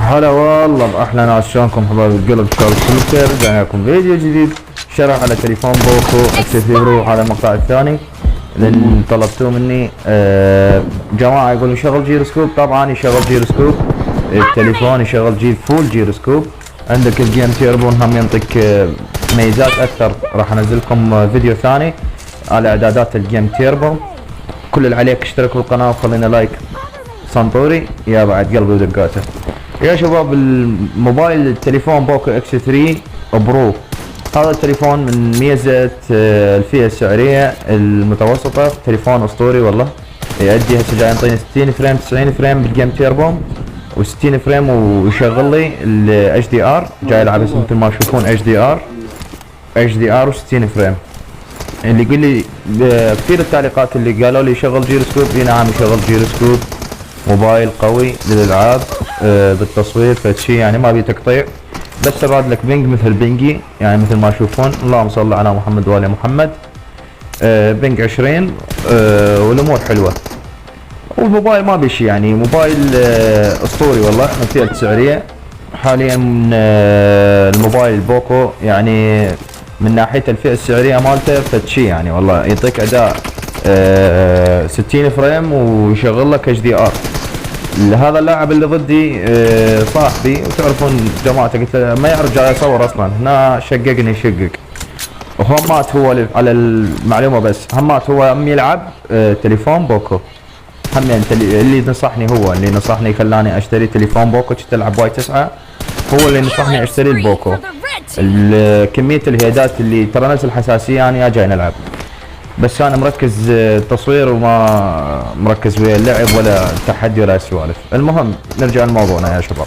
هلا والله باحلى ناس، شلونكم حبايب القلب؟ شلون كمبيوتر، رجعنا لكم فيديو جديد شرح على تليفون بوكو اكس 3 برو. هذا المقطع الثاني اللي طلبتوه مني. جماعه يقولون شغل جيروسكوب، طبعا يشغل جيروسكوب التليفون، يشغل فول جيروسكوب. عندك الجيم تيربو هم ينطيك ميزات اكثر. راح انزل لكم فيديو ثاني على اعدادات الجيم تيربو. كل اللي عليك اشترك بالقناه وخلينا لايك سنطوري يا بعد قلبي ودقاته. يا شباب الموبايل التليفون بوكو اكس 3 برو، هذا التليفون من ميزة الفئة السعرية المتوسطة، تليفون اسطوري والله. يؤدي هسه جاي يعطيني 60 فريم 90 فريم بالجيم تيربو و60 فريم، ويشغل لي الاتش دي ار. جاي يلعب مثل ما تشوفون اتش دي ار و60 فريم. اللي يقول لي كثير التعليقات اللي قالوا لي شغل جيروسكوب، اي نعم يشغل جيروسكوب. موبايل قوي للالعاب بالتصوير فشي، يعني ما بي تقطيع، بس راد لك بنج مثل بنجي، يعني مثل ما تشوفون. اللهم صل على محمد وآل محمد. بنج 20 والامور حلوه. والموبايل ما بيشي، يعني موبايل اسطوري والله من الفئه السعريه حاليا. الموبايل البوكو يعني من ناحيه الفئه السعريه مالته فتشي، يعني والله يعطيك اداء 60 فريم ويشغل لك اتش دي ار. هذا اللاعب اللي ضدي صاحبي، وتعرفون جماعته، قلت له ما يعرف جاي يصور اصلا هنا، شققني شقق. وهمات هو على المعلومه بس، همات هو يلعب تليفون بوكو. هم يعني اللي نصحني، هو اللي نصحني خلاني اشتري تليفون بوكو. كنت العب واي 9، هو اللي نصحني اشتري البوكو. كميه الهيدات اللي ترى نفس الحساسيه انا جاي نلعب، بس انا مركز تصوير وما مركز ويا اللعب ولا تحدي ولا سوالف. المهم نرجع لموضوعنا يا شباب.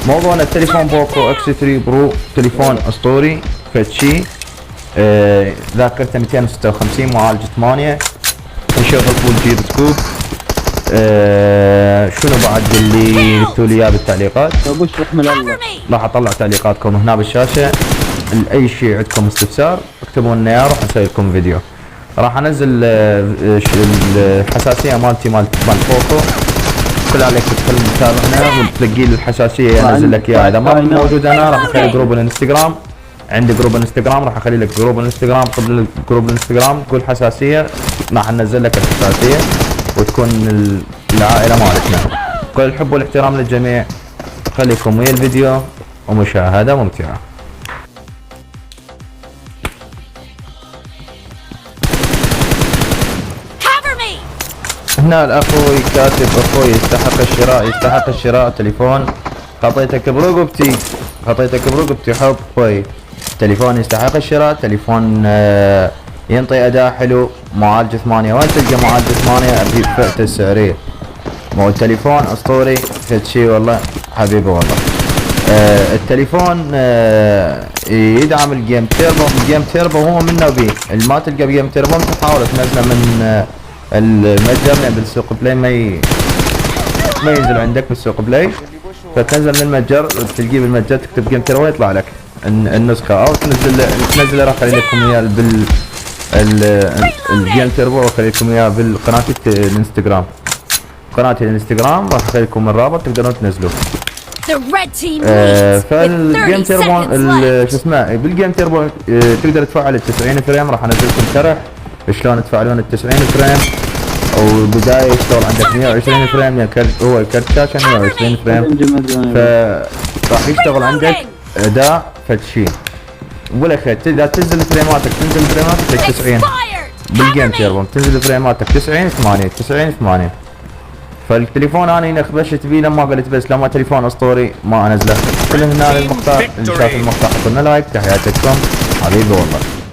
موضوعنا التليفون بوكو اكس 3 برو، تليفون اسطوري فتشي. ذاكرته 256، معالج 8، يشغل فول جيروسكوب. شنو بعد اللي قلتوا لي اياه بالتعليقات؟ ابوش رحم الله. راح اطلع تعليقاتكم هنا بالشاشه. اي شيء عندكم استفسار اكتبوا لنا اياه، راح اسوي لكم فيديو. راح انزل الحساسيه مالتي مال بوكو. كل عليك تدخل تتابعنا وتلاقي الحساسيه انزل لك اياها. اذا ما موجود انا راح اخلي جروب الانستغرام، عندي جروب الانستغرام، راح اخلي لك جروب الانستغرام. قبل جروب الانستغرام تقول حساسيه، راح ننزل لك الحساسيه وتكون العائله مالتنا. كل الحب والاحترام للجميع. خليكم ويا الفيديو ومشاهده ممتعه. هنا الاخوي كاتب اخوي يستحق الشراء تليفون. خطيتك برقبتي، حب اخوي. تليفون يستحق الشراء، تليفون ينطي اداء حلو، معالج 8. وين تلقى معالج 8 بفئته السعريه؟ مو التليفون اسطوري فد والله حبيبي والله. التليفون يدعم الجيم تيربو. الجيم تيربو هو منه بيه. اللي ما تلقى بجيم تيربو تحاول تنزله من المتجر، لان بالسوق بلاي ما ينزل عندك بالسوق بلاي، فتنزل من المتجر، تلقيه بالمتجر، تكتب جيم تيربو يطلع لك النسخه، او تنزله. راح اخلي لكم اياه الجيم تيربو، واخلي لكم اياه بالقناه الانستغرام. قناتي الانستغرام راح اخلي لكم الرابط تقدرون تنزلوه. فالجيم تيربو شو اسمه، بالجيم تيربو تقدر تفعل ال 90 فريم. راح انزل لكم شرح شلون تفعلون ال 90 فريم، وبدايه يشتغل عندك 120 فريم، يعني هو الكرت شاشه 120 فريم، فراح يشتغل عندك اداء فتشي. والاخير اذا تنزل فريماتك 90 بالجيم تيربو، تنزل فريماتك 90 80. فالتليفون انا خبشت بيه لما قلت بس لما تليفون اسطوري ما انزله. كل هنا المقطع، اللي شاف المقطع حطوا لنا لايك. تحياتكم حبيبي والله.